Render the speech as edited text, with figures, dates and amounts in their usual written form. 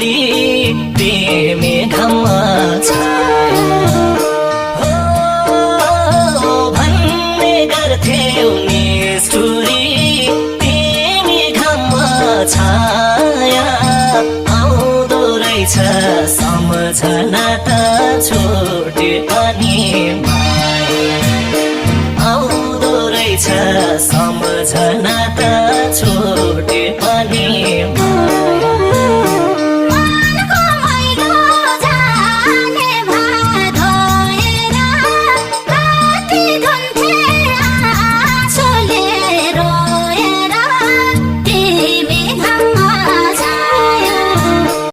भोलि तिमी घाममा छाया हो भन्ने गर्थ्यौ निष्ठुरी तिमी घाममा छाया आउँदो रहेछ सम्झना त छुट्यो अनि